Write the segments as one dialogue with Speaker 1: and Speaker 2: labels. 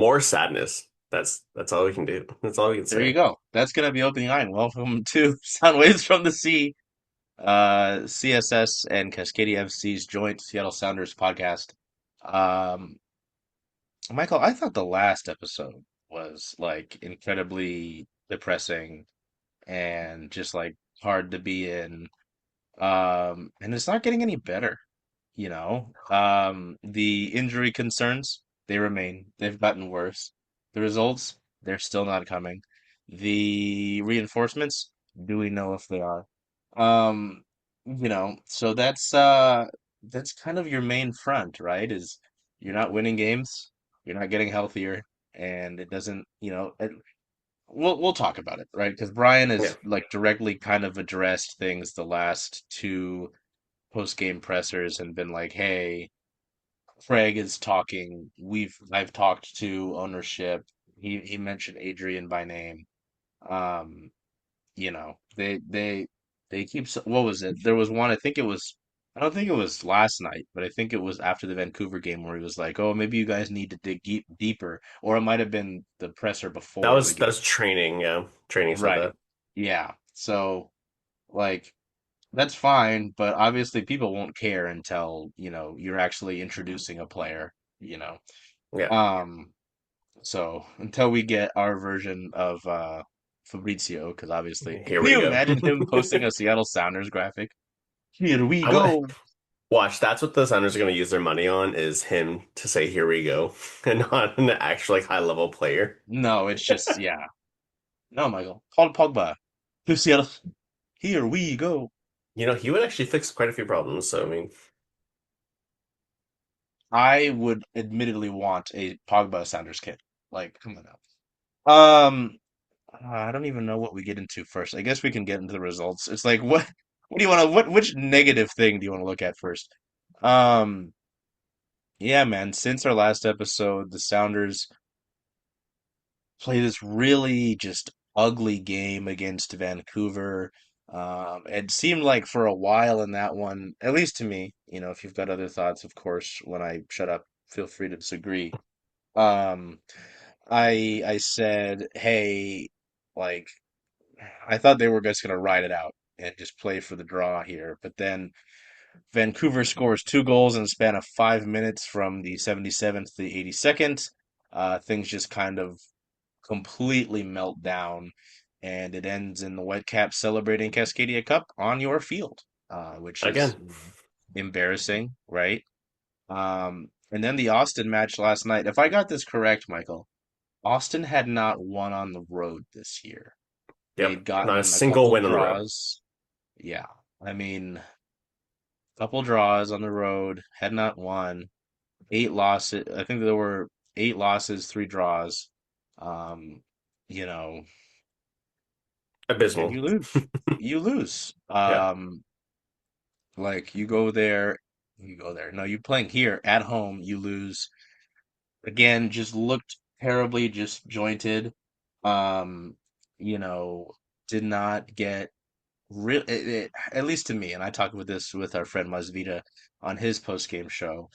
Speaker 1: More sadness. That's all we can do. That's all we can
Speaker 2: There you
Speaker 1: say.
Speaker 2: go. That's gonna be opening line. Welcome to Soundwaves from the Sea, CSS and Cascadia FC's joint Seattle Sounders podcast. Um, Michael, I thought the last episode was like incredibly depressing and just like hard to be in. And it's not getting any better, you know. The injury concerns, they remain. They've gotten worse. The results, they're still not coming. The reinforcements, do we know if they are? Um, so that's kind of your main front, right? Is you're not winning games, you're not getting healthier, and it doesn't, we'll talk about it, right? Because Brian
Speaker 1: Yeah.
Speaker 2: has like directly kind of addressed things the last two post-game pressers and been like, "Hey, Craig is talking. I've talked to ownership. He mentioned Adrian by name. Um, they keep what was it? There was one. I don't think it was last night, but I think it was after the Vancouver game where he was like, "Oh, maybe you guys need to dig deeper," or it might have been the presser
Speaker 1: That
Speaker 2: before the
Speaker 1: was
Speaker 2: game.
Speaker 1: training, yeah. Training said
Speaker 2: Right.
Speaker 1: that.
Speaker 2: Yeah. So like that's fine, but obviously people won't care until, you're actually introducing a player, you know.
Speaker 1: Yeah.
Speaker 2: Um, so until we get our version of Fabrizio, because obviously,
Speaker 1: Here
Speaker 2: can
Speaker 1: we
Speaker 2: you
Speaker 1: go.
Speaker 2: imagine him posting a Seattle Sounders graphic? Here we
Speaker 1: I would
Speaker 2: go.
Speaker 1: watch. That's what the Sounders are going to use their money on is him to say, "Here we go," and not an actual like high level player.
Speaker 2: No, it's just yeah. No, Michael. Paul Pogba. To Seattle. Here we go.
Speaker 1: He would actually fix quite a few problems. So I mean,
Speaker 2: I would admittedly want a Pogba Sounders kit. Like, come on now. I don't even know what we get into first. I guess we can get into the results. It's like what do you want to which negative thing do you want to look at first? Um, yeah, man, since our last episode, the Sounders play this really just ugly game against Vancouver. It seemed like for a while in that one, at least to me, if you've got other thoughts, of course, when I shut up, feel free to disagree. Um, I said, hey, like I thought they were just going to ride it out and just play for the draw here. But then Vancouver scores two goals in the span of 5 minutes from the 77th to the 82nd. Things just kind of completely melt down, and it ends in the Whitecaps celebrating Cascadia Cup on your field, which is
Speaker 1: again,
Speaker 2: embarrassing, right? And then the Austin match last night. If I got this correct, Michael, Austin had not won on the road this year.
Speaker 1: yep,
Speaker 2: They'd
Speaker 1: not a
Speaker 2: gotten a
Speaker 1: single
Speaker 2: couple
Speaker 1: win on the road.
Speaker 2: draws. Yeah. I mean, couple draws on the road, had not won. Eight losses. I think there were eight losses, three draws. Um, you know, and
Speaker 1: Abysmal.
Speaker 2: you lose. You lose.
Speaker 1: Yeah.
Speaker 2: Like you go there. No, you playing here at home, you lose. Again, just looked terribly just jointed. Um, you know, did not get real at least to me, and I talked with this with our friend Masvita on his post game show.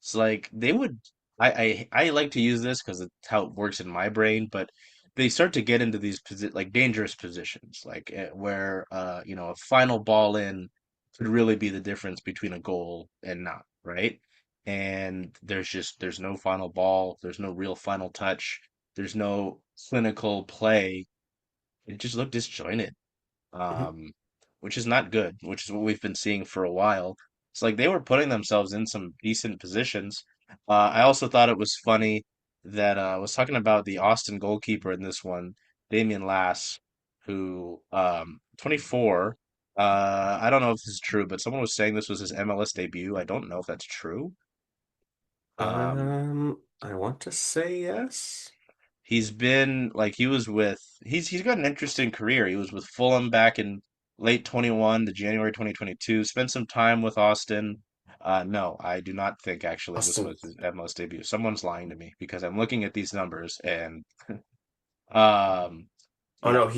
Speaker 2: It's like they would I like to use this because it's how it works in my brain, but they start to get into these like dangerous positions, like where a final ball in could really be the difference between a goal and not, right? And there's no final ball, there's no real final touch, there's no clinical play. It just looked disjointed,
Speaker 1: Mhm.
Speaker 2: um, which is not good, which is what we've been seeing for a while. It's like they were putting themselves in some decent positions. I also thought it was funny that I was talking about the Austin goalkeeper in this one, Damian Lass, who 24. I don't know if this is true, but someone was saying this was his MLS debut. I don't know if that's true. Um,
Speaker 1: I want to say yes.
Speaker 2: He's been like he's got an interesting career. He was with Fulham back in late 21 to January 2022. Spent some time with Austin. No, I do not think actually this
Speaker 1: Austin.
Speaker 2: was his MLS debut. Someone's lying to me because I'm looking at these numbers and um
Speaker 1: Oh
Speaker 2: yeah,
Speaker 1: no,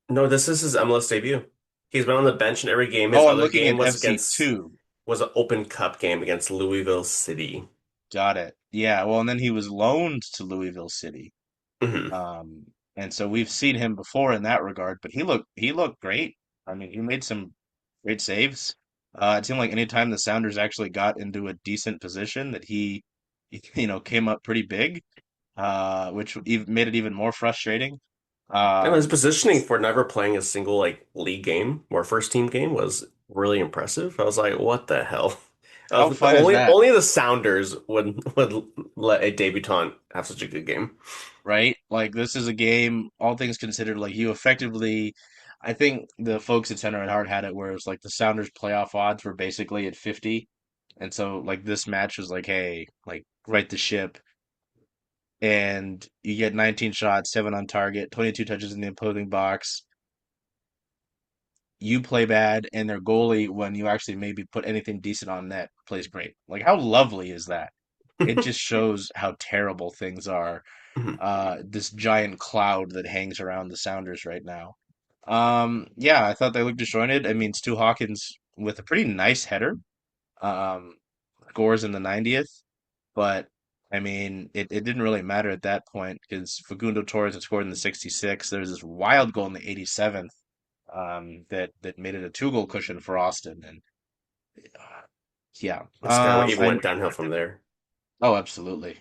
Speaker 2: no.
Speaker 1: no, this is his MLS debut. He's been on the bench in every game. His
Speaker 2: Oh, I'm
Speaker 1: other
Speaker 2: looking
Speaker 1: game
Speaker 2: at
Speaker 1: was
Speaker 2: FC
Speaker 1: against
Speaker 2: two.
Speaker 1: was an Open Cup game against Louisville City.
Speaker 2: Got it. yeah, well, and then he was loaned to Louisville City.
Speaker 1: Hmm.
Speaker 2: Um, and so we've seen him before in that regard, but he looked great. I mean, he made some great saves. It seemed like anytime the Sounders actually got into a decent position that he came up pretty big, which even made it even more frustrating.
Speaker 1: And his
Speaker 2: Um,
Speaker 1: positioning for never playing a single like league game or first team game was really impressive. I was like, what the hell?
Speaker 2: how fun is
Speaker 1: Only
Speaker 2: that,
Speaker 1: only the Sounders would let a debutant have such a good game.
Speaker 2: right? Like this is a game, all things considered, like you effectively, I think the folks at Center at Heart had it where it was like the Sounders playoff odds were basically at 50. And so like this match was like, hey, like right the ship and you get 19 shots, 7 on target, 22 touches in the opposing box. You play bad and their goalie when you actually maybe put anything decent on net plays great. Like how lovely is that? It just shows how terrible things are. This giant cloud that hangs around the Sounders right now. Yeah, I thought they looked disjointed. I mean, Stu Hawkins with a pretty nice header. Um, Scores in the 90th. But I mean, it didn't really matter at that point because Facundo Torres had scored in the 66th. There was this wild goal in the 87th that made it a two-goal cushion for Austin. And yeah,
Speaker 1: This guy even went downhill from there.
Speaker 2: oh, absolutely.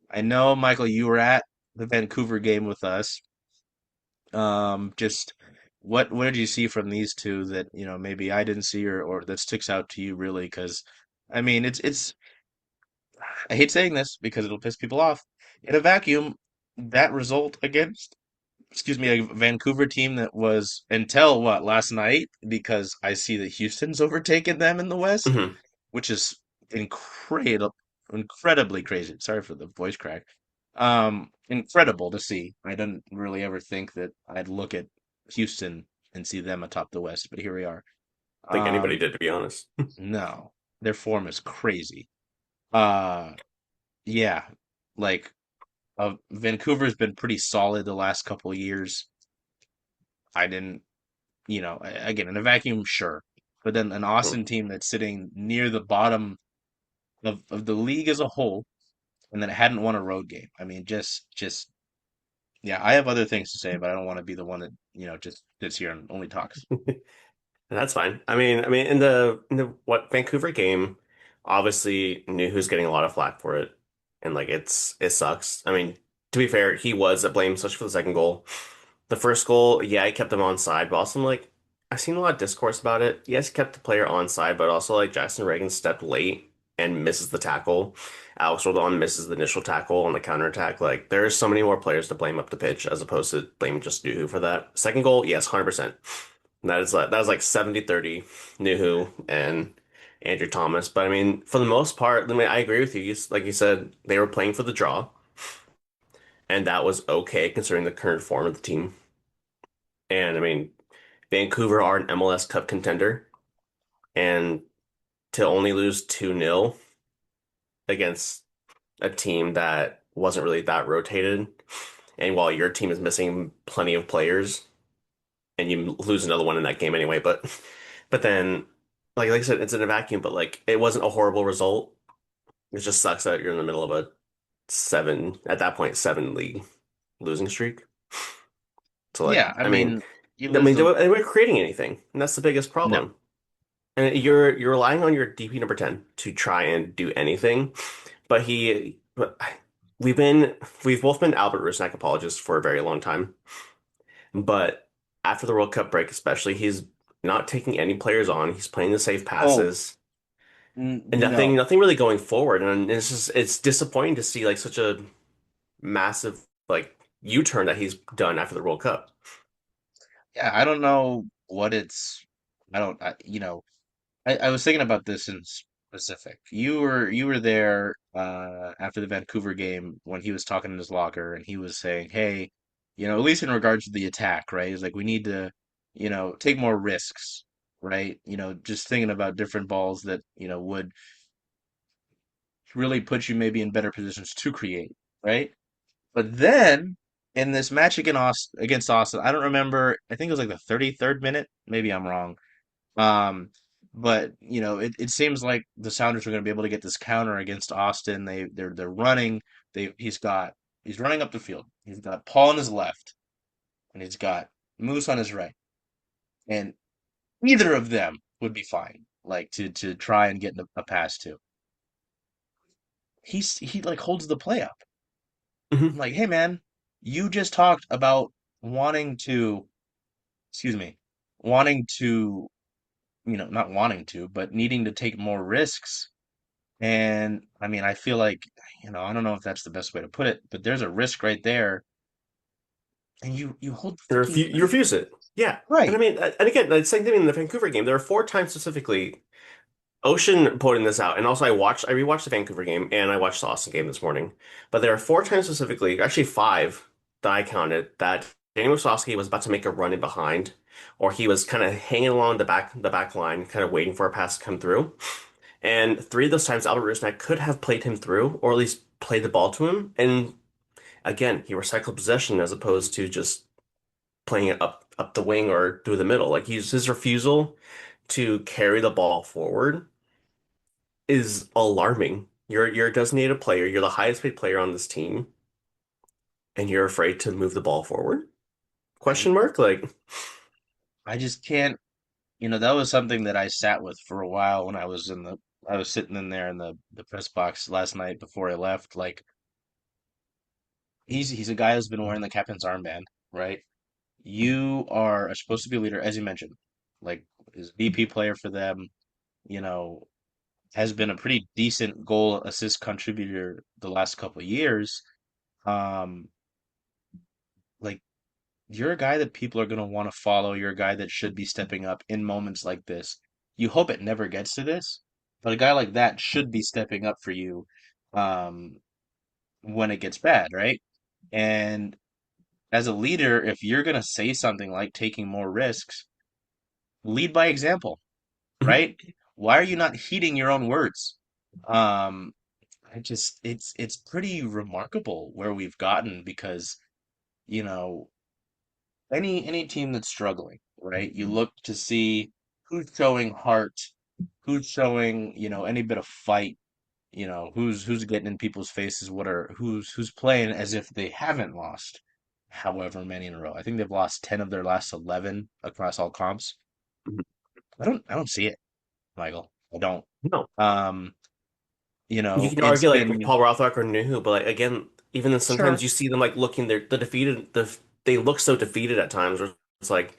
Speaker 2: I know, Michael, you were at the Vancouver game with us. Just what did you see from these two that maybe I didn't see or that sticks out to you really? Because I mean, it's I hate saying this because it'll piss people off. In a vacuum, that result against, excuse me, a Vancouver team that was until what, last night, because I see that Houston's overtaken them in the West,
Speaker 1: Hmm.
Speaker 2: which is incredibly crazy. Sorry for the voice crack. Incredible to see. I didn't really ever think that I'd look at Houston and see them atop the West, but here we are.
Speaker 1: I think anybody
Speaker 2: Um,
Speaker 1: did, to be honest.
Speaker 2: no, their form is crazy. Uh, yeah, like Vancouver's been pretty solid the last couple of years. I didn't, again, in a vacuum, sure. But then an
Speaker 1: Mhm.
Speaker 2: Austin team that's sitting near the bottom of the league as a whole, and then it hadn't won a road game. I mean, yeah, I have other things to say, but I don't want to be the one that, just sits here and only talks.
Speaker 1: And that's fine. I mean, in the what Vancouver game, obviously knew who's getting a lot of flack for it, and like it sucks. I mean, to be fair, he was at blame, especially for the second goal. The first goal, yeah, he kept him on side, but also like I've seen a lot of discourse about it. Yes, he kept the player on side, but also like Jackson Reagan stepped late and misses the tackle. Alex Rodon misses the initial tackle on the counterattack. Like there's so many more players to blame up the pitch as opposed to blaming just Nuhu for that. Second goal, yes, 100%. That was like 70-30 Nuhu and Andrew Thomas. But I mean, for the most part, I mean, I agree with you. Like you said, they were playing for the draw, and that was okay considering the current form of the team. And I mean, Vancouver are an MLS Cup contender, and to only lose 2-0 against a team that wasn't really that rotated, and while your team is missing plenty of players, and you lose another one in that game anyway, but then like I said, it's in a vacuum, but like it wasn't a horrible result. It just sucks that you're in the middle of a seven at that point 7 league losing streak. So
Speaker 2: Yeah,
Speaker 1: like
Speaker 2: I
Speaker 1: I mean,
Speaker 2: mean, you
Speaker 1: I
Speaker 2: lose
Speaker 1: mean
Speaker 2: the
Speaker 1: they weren't creating anything, and that's the biggest
Speaker 2: no.
Speaker 1: problem. And you're relying on your DP number 10 to try and do anything, but we've been we've both been Albert Rusnak apologists for a very long time. But after the World Cup break, especially, he's not taking any players on. He's playing the safe
Speaker 2: Oh,
Speaker 1: passes and nothing,
Speaker 2: no.
Speaker 1: nothing really going forward. And it's disappointing to see like such a massive like U-turn that he's done after the World Cup.
Speaker 2: Yeah, I don't know what it's. I don't. I was thinking about this in specific. You were there after the Vancouver game when he was talking in his locker and he was saying, "Hey, at least in regards to the attack, right? He's like, we need to, take more risks, right? Just thinking about different balls that would really put you maybe in better positions to create, right? But then in this match against Austin, I don't remember. I think it was like the 33rd minute. Maybe I'm wrong. Um, But it seems like the Sounders are going to be able to get this counter against Austin. They're running. He's running up the field. He's got Paul on his left, and he's got Moose on his right, and either of them would be fine. Like to try and get a pass to. He like holds the play up. I'm
Speaker 1: Hmm.
Speaker 2: like, hey man, you just talked about wanting to, excuse me, wanting to, not wanting to, but needing to take more risks. And I mean, I feel like, I don't know if that's the best way to put it, but there's a risk right there, and you hold the fucking
Speaker 1: You
Speaker 2: play.
Speaker 1: refuse it. Yeah. And I
Speaker 2: Right.
Speaker 1: mean, and again, the same thing in the Vancouver game. There are four times specifically Ocean pointing this out, and also I rewatched the Vancouver game and I watched the Austin game this morning. But there are four times specifically, actually five that I counted, that Danny Wisowski was about to make a run in behind, or he was kind of hanging along the back line, kind of waiting for a pass to come through. And three of those times, Albert Rusnak could have played him through, or at least played the ball to him. And again, he recycled possession as opposed to just playing it up the wing or through the middle. Like his refusal to carry the ball forward is alarming. You're a designated player. You're the highest paid player on this team, and you're afraid to move the ball forward?
Speaker 2: I
Speaker 1: Question mark? Like,
Speaker 2: I just can't, that was something that I sat with for a while when I was sitting in there in the press box last night before I left. Like, he's a guy who's been wearing the captain's armband, right? You are supposed to be a leader, as you mentioned. Like, is VP player for them, you know, has been a pretty decent goal assist contributor the last couple of years. Um, like, you're a guy that people are going to want to follow. You're a guy that should be stepping up in moments like this. You hope it never gets to this, but a guy like that should be stepping up for you um, when it gets bad, right? And as a leader, if you're going to say something like taking more risks, lead by example,
Speaker 1: mhm.
Speaker 2: right? Why are you not heeding your own words? Um, it's pretty remarkable where we've gotten because, you know, any team that's struggling, right? You look to see who's showing heart, who's showing, any bit of fight, who's getting in people's faces, who's playing as if they haven't lost however many in a row. I think they've lost 10 of their last 11 across all comps. I don't see it, Michael. I don't.
Speaker 1: No.
Speaker 2: Um,
Speaker 1: You can
Speaker 2: it's
Speaker 1: argue like
Speaker 2: been
Speaker 1: Paul Rothrock or Nuhu, but like again, even then sometimes
Speaker 2: sure.
Speaker 1: you see them like looking the defeated they look so defeated at times where it's like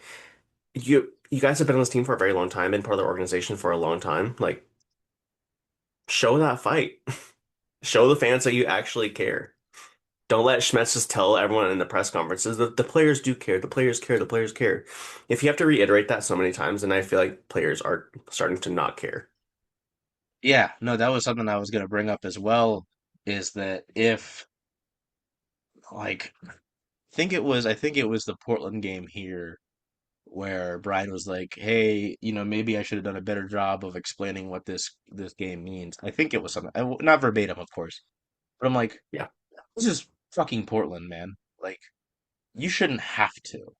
Speaker 1: you guys have been on this team for a very long time, been part of the organization for a long time. Like show that fight. Show the fans that you actually care. Don't let Schmetz just tell everyone in the press conferences that the players do care. The players care. The players care. If you have to reiterate that so many times, then I feel like players are starting to not care.
Speaker 2: Yeah, no, that was something I was going to bring up as well, is that if like I think it was the Portland game here where Brian was like, "Hey, maybe I should have done a better job of explaining what this game means." I think it was something, not verbatim, of course, but I'm like,
Speaker 1: Yeah.
Speaker 2: this is fucking Portland, man. Like, you shouldn't have to,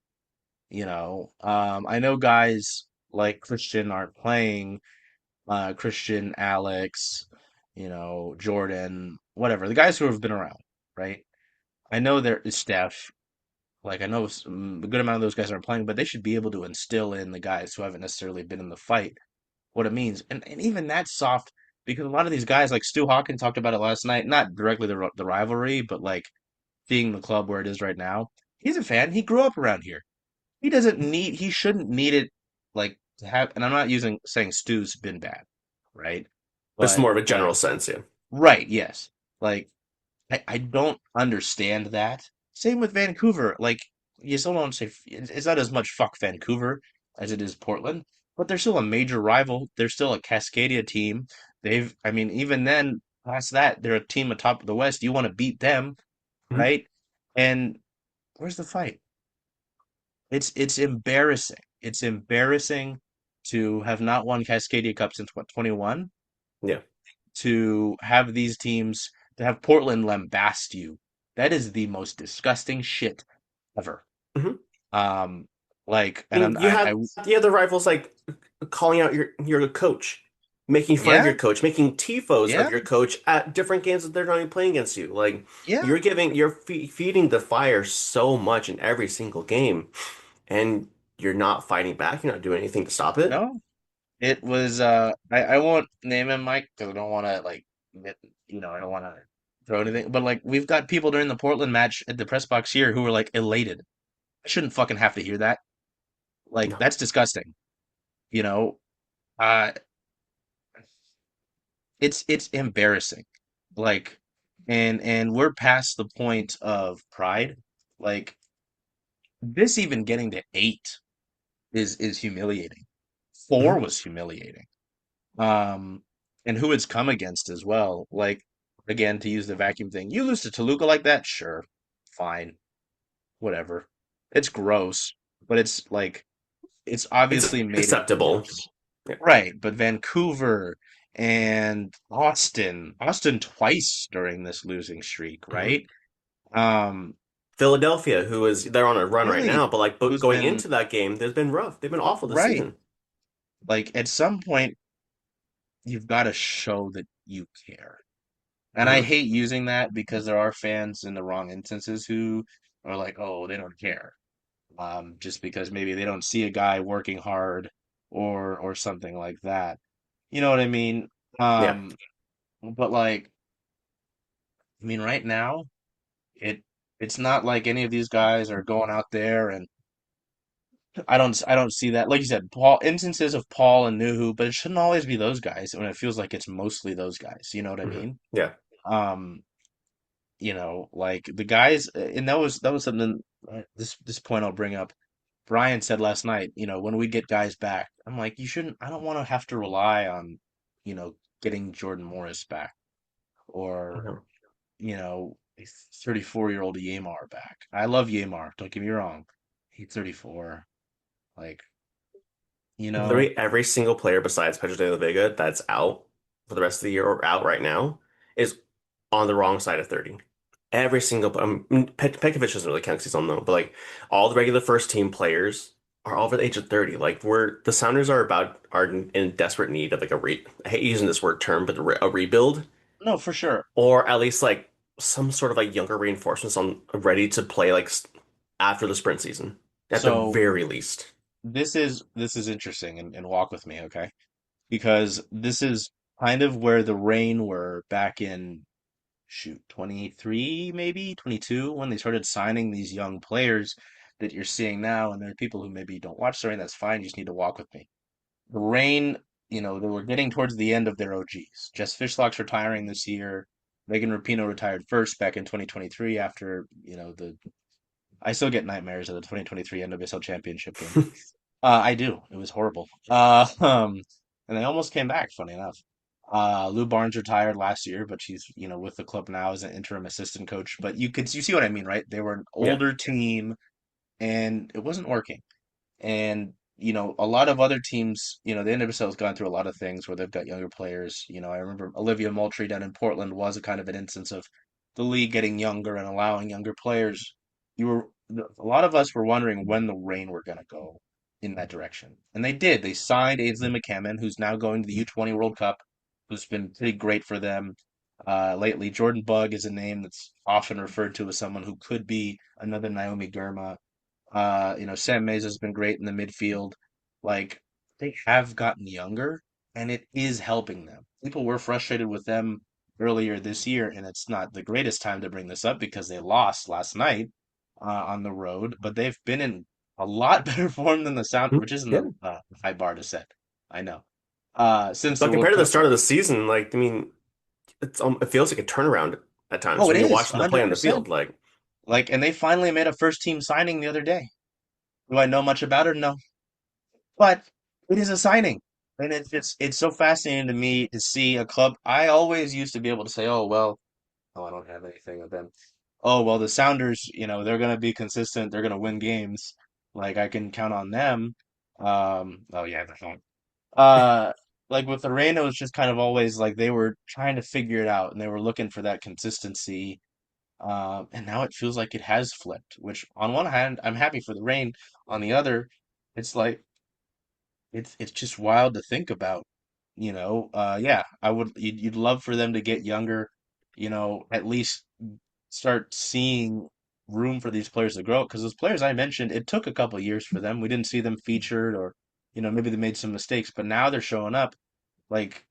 Speaker 2: I know guys like Christian aren't playing, Christian, Alex, Jordan, whatever, the guys who have been around, right? I know there is Steph. Like I know a good amount of those guys aren't playing, but they should be able to instill in the guys who haven't necessarily been in the fight what it means. And even that's soft because a lot of these guys, like Stu Hawkins talked about it last night, not directly the rivalry, but like seeing the club where it is right now. He's a fan. He grew up around here. He shouldn't need it like to have, and I'm not saying Stu's been bad, right?
Speaker 1: It's
Speaker 2: But
Speaker 1: more of a
Speaker 2: like,
Speaker 1: general sense, yeah.
Speaker 2: right, yes. Like I don't understand that. Same with Vancouver. Like, you still don't say it's not as much fuck Vancouver as it is Portland, but they're still a major rival. They're still a Cascadia team. I mean, even then, past that, they're a team atop of the West. You want to beat them,
Speaker 1: Mhm.
Speaker 2: right? And where's the fight? It's embarrassing. It's embarrassing to have not won Cascadia Cup since what, 21?
Speaker 1: Yeah.
Speaker 2: To have these teams, to have Portland lambast you. That is the most disgusting shit ever.
Speaker 1: Mhm.
Speaker 2: Um, like,
Speaker 1: I
Speaker 2: and
Speaker 1: mean, you have the other rivals like calling out your coach, making fun of
Speaker 2: Yeah,
Speaker 1: your coach, making tifos of
Speaker 2: yeah,
Speaker 1: your coach at different games that they're not even playing against you. Like
Speaker 2: yeah.
Speaker 1: you're feeding the fire so much in every single game, and you're not fighting back. You're not doing anything to stop it.
Speaker 2: No, it was. I won't name him Mike because I don't want to like, I don't want to throw anything. But like, we've got people during the Portland match at the press box here who were like elated. I shouldn't fucking have to hear that. Like,
Speaker 1: No.
Speaker 2: that's disgusting. You know, uh, it's embarrassing. Like, and we're past the point of pride. Like, this even getting to 8 is humiliating. 4
Speaker 1: Mhm.
Speaker 2: was humiliating. Um, and who it's come against as well. Like, again, to use the vacuum thing, you lose to Toluca like that, sure, fine, whatever. It's gross, but it's like it's
Speaker 1: It's
Speaker 2: obviously made it
Speaker 1: acceptable.
Speaker 2: worse.
Speaker 1: Yeah.
Speaker 2: Right, but Vancouver and Austin twice during this losing streak,
Speaker 1: Mhm.
Speaker 2: right? Um,
Speaker 1: Philadelphia, who is they're on a run right now,
Speaker 2: Philly,
Speaker 1: but
Speaker 2: who's
Speaker 1: going
Speaker 2: been
Speaker 1: into that game, they've been rough. They've been awful this
Speaker 2: right.
Speaker 1: season.
Speaker 2: Like at some point, you've got to show that you care. And I
Speaker 1: Mhm.
Speaker 2: hate using that because there are fans in the wrong instances who are like, oh, they don't care. Just because maybe they don't see a guy working hard or something like that. You know what I mean?
Speaker 1: Yeah.
Speaker 2: Um, but like, I mean, right now, it it's not like any of these guys are going out there and I don't see that. Like you said, Paul instances of Paul and Nuhu, but it shouldn't always be those guys when it feels like it's mostly those guys. You know what I
Speaker 1: Mhm.
Speaker 2: mean?
Speaker 1: Yeah.
Speaker 2: Um, like the guys, and that was something. This point I'll bring up. Brian said last night, when we get guys back, I'm like, you shouldn't. I don't want to have to rely on, getting Jordan Morris back or
Speaker 1: Mhm.
Speaker 2: 34-year-old Yamar back. I love Yamar. Don't get me wrong. He's 34. Like, you know,
Speaker 1: Literally every single player besides Pedro de la Vega that's out for the rest of the year or out right now is on the wrong side of 30. Every single, Pekovic doesn't really count because he's on loan, but like all the regular first team players are all over the age of 30. Like the Sounders are in desperate need of like I hate using this word term, but a rebuild
Speaker 2: no, for sure.
Speaker 1: or at least like some sort of like younger reinforcements on ready to play like after the sprint season at the
Speaker 2: So
Speaker 1: very least.
Speaker 2: this is interesting, and walk with me, okay? Because this is kind of where the Rain were back in shoot 23 maybe 22 when they started signing these young players that you're seeing now, and there are people who maybe don't watch the Rain. That's fine. You just need to walk with me. The Rain, they were getting towards the end of their OGs. Jess Fishlock's retiring this year. Megan Rapinoe retired first back in 2023 after, the I still get nightmares of the 2023 NWSL Championship game. I do. It was horrible. And they almost came back, funny enough. Lou Barnes retired last year, but she's, with the club now as an interim assistant coach. But you see what I mean, right? They were an
Speaker 1: Yeah.
Speaker 2: older team and it wasn't working. And, a lot of other teams, the NWSL has gone through a lot of things where they've got younger players. I remember Olivia Moultrie down in Portland was a kind of an instance of the league getting younger and allowing younger players. A lot of us were wondering when the Reign were going to go in that direction. And they did. They signed Ainsley McCammon, who's now going to the U20 World Cup, who's been pretty great for them lately. Jordan Bugg is a name that's often referred to as someone who could be another Naomi Girma. Sam Mays has been great in the midfield. Like, they have gotten younger, and it is helping them. People were frustrated with them earlier this year, and it's not the greatest time to bring this up because they lost last night on the road, but they've been in a lot better form than the Sound,
Speaker 1: Mhm.
Speaker 2: which isn't
Speaker 1: Yeah.
Speaker 2: a high bar to set. I know. Since the
Speaker 1: But
Speaker 2: World
Speaker 1: compared to the
Speaker 2: Cup
Speaker 1: start of
Speaker 2: start.
Speaker 1: the season, like I mean, it feels like a turnaround at times
Speaker 2: Oh, it
Speaker 1: when you're
Speaker 2: is
Speaker 1: watching the play on the
Speaker 2: 100%.
Speaker 1: field. Like,
Speaker 2: Like, and they finally made a first team signing the other day. Do I know much about it? No. But it is a signing. And it's so fascinating to me to see a club. I always used to be able to say, oh well, oh, I don't have anything of them. Oh well, the Sounders, they're gonna be consistent, they're gonna win games. Like I can count on them. Oh yeah, they're fine. Uh like with the Reina, it was just kind of always like they were trying to figure it out and they were looking for that consistency. And now it feels like it has flipped, which on one hand, I'm happy for the Rain. On the other, it's like it's just wild to think about. Yeah, you'd love for them to get younger, at least start seeing room for these players to grow. Because those players I mentioned, it took a couple years for them. We didn't see them featured, or maybe they made some mistakes, but now they're showing up. Like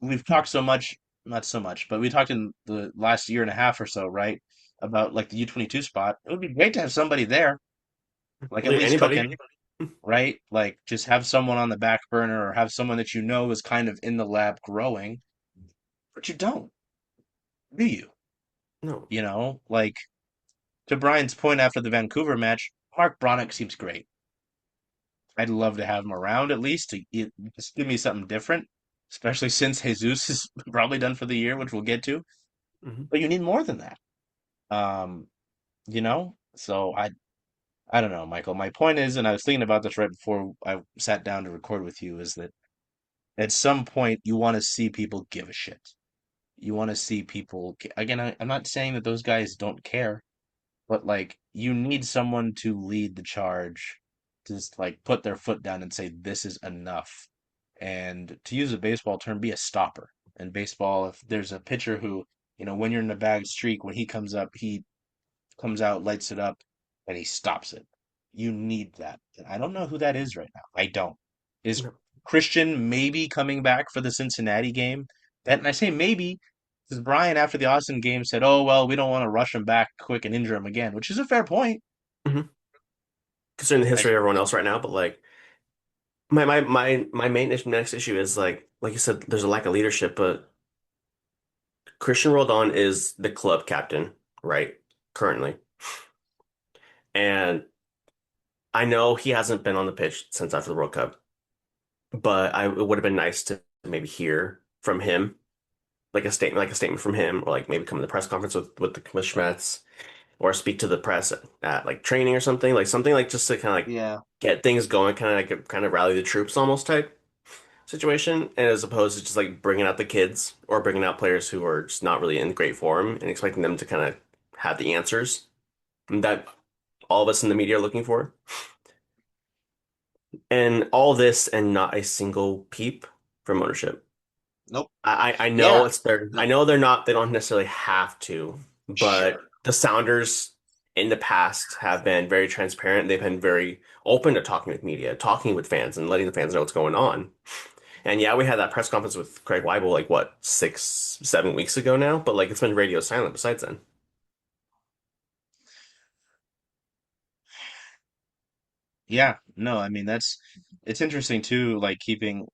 Speaker 2: we've talked so much, not so much, but we talked in the last year and a half or so, right, about like the U22 spot. It would be great to have somebody there, like at
Speaker 1: Really,
Speaker 2: least
Speaker 1: anybody?
Speaker 2: cooking, right? Like just have someone on the back burner or have someone that is kind of in the lab growing, but you don't, do you?
Speaker 1: No.
Speaker 2: Like to Brian's point after the Vancouver match, Mark Bronick seems great. I'd love to have him around at least to just give me something different, especially since Jesus is probably done for the year, which we'll get to.
Speaker 1: Hmm.
Speaker 2: But you need more than that. Um, So I don't know, Michael. My point is, and I was thinking about this right before I sat down to record with you, is that at some point you want to see people give a shit. You want to see people again. I'm not saying that those guys don't care, but like you need someone to lead the charge, to just like put their foot down and say this is enough. And to use a baseball term, be a stopper. In baseball, if there's a pitcher who, when you're in the bag streak, when he comes out, lights it up, and he stops it. You need that. And I don't know who that is right now. I don't. Is
Speaker 1: No.
Speaker 2: Christian maybe coming back for the Cincinnati game? And I say maybe because Brian, after the Austin game, said, "Oh well, we don't want to rush him back quick and injure him again," which is a fair point.
Speaker 1: Hmm. Considering the history
Speaker 2: Like,
Speaker 1: of everyone else right now, but like my main next issue is like you said, there's a lack of leadership, but Christian Roldan is the club captain, right? Currently. And I know he hasn't been on the pitch since after the World Cup, but it would have been nice to maybe hear from him, like a statement from him, or like maybe come to the press conference with the Schmetz, or speak to the press at like training or something like just to kind of like
Speaker 2: yeah,
Speaker 1: get things going, kind of rally the troops almost type situation, and as opposed to just like bringing out the kids or bringing out players who are just not really in great form and expecting them to kind of have the answers that all of us in the media are looking for. And all this and not a single peep from ownership.
Speaker 2: nope,
Speaker 1: I know
Speaker 2: yeah,
Speaker 1: it's their I
Speaker 2: no,
Speaker 1: know they don't necessarily have to, but
Speaker 2: sure,
Speaker 1: the Sounders in the past have been very transparent. They've been very open to talking with media, talking with fans, and letting the fans know what's going on. And yeah, we had that press conference with Craig Weibel like what, 6, 7 weeks ago now, but like it's been radio silent besides then.
Speaker 2: yeah, no. I mean, it's interesting too, like keeping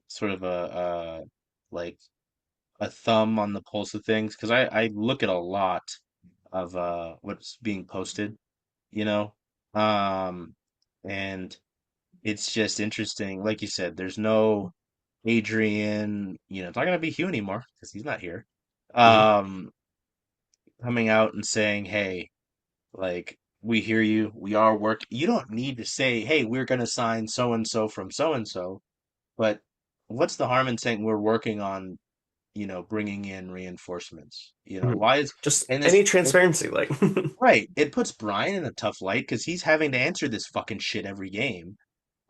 Speaker 2: sort of a like a thumb on the pulse of things because I look at a lot of what's being posted, you know. Um and it's just interesting. Like you said, there's no Adrian, it's not gonna be Hugh anymore because he's not here.
Speaker 1: Hmm.
Speaker 2: Um Coming out and saying, "Hey, like we hear you. We are work." You don't need to say, "Hey, we're gonna sign so and so from so and so," but what's the harm in saying we're working on bringing in reinforcements.
Speaker 1: Hmm.
Speaker 2: Why is
Speaker 1: Just
Speaker 2: and
Speaker 1: any
Speaker 2: this
Speaker 1: transparency, like.
Speaker 2: right? It puts Brian in a tough light because he's having to answer this fucking shit every game.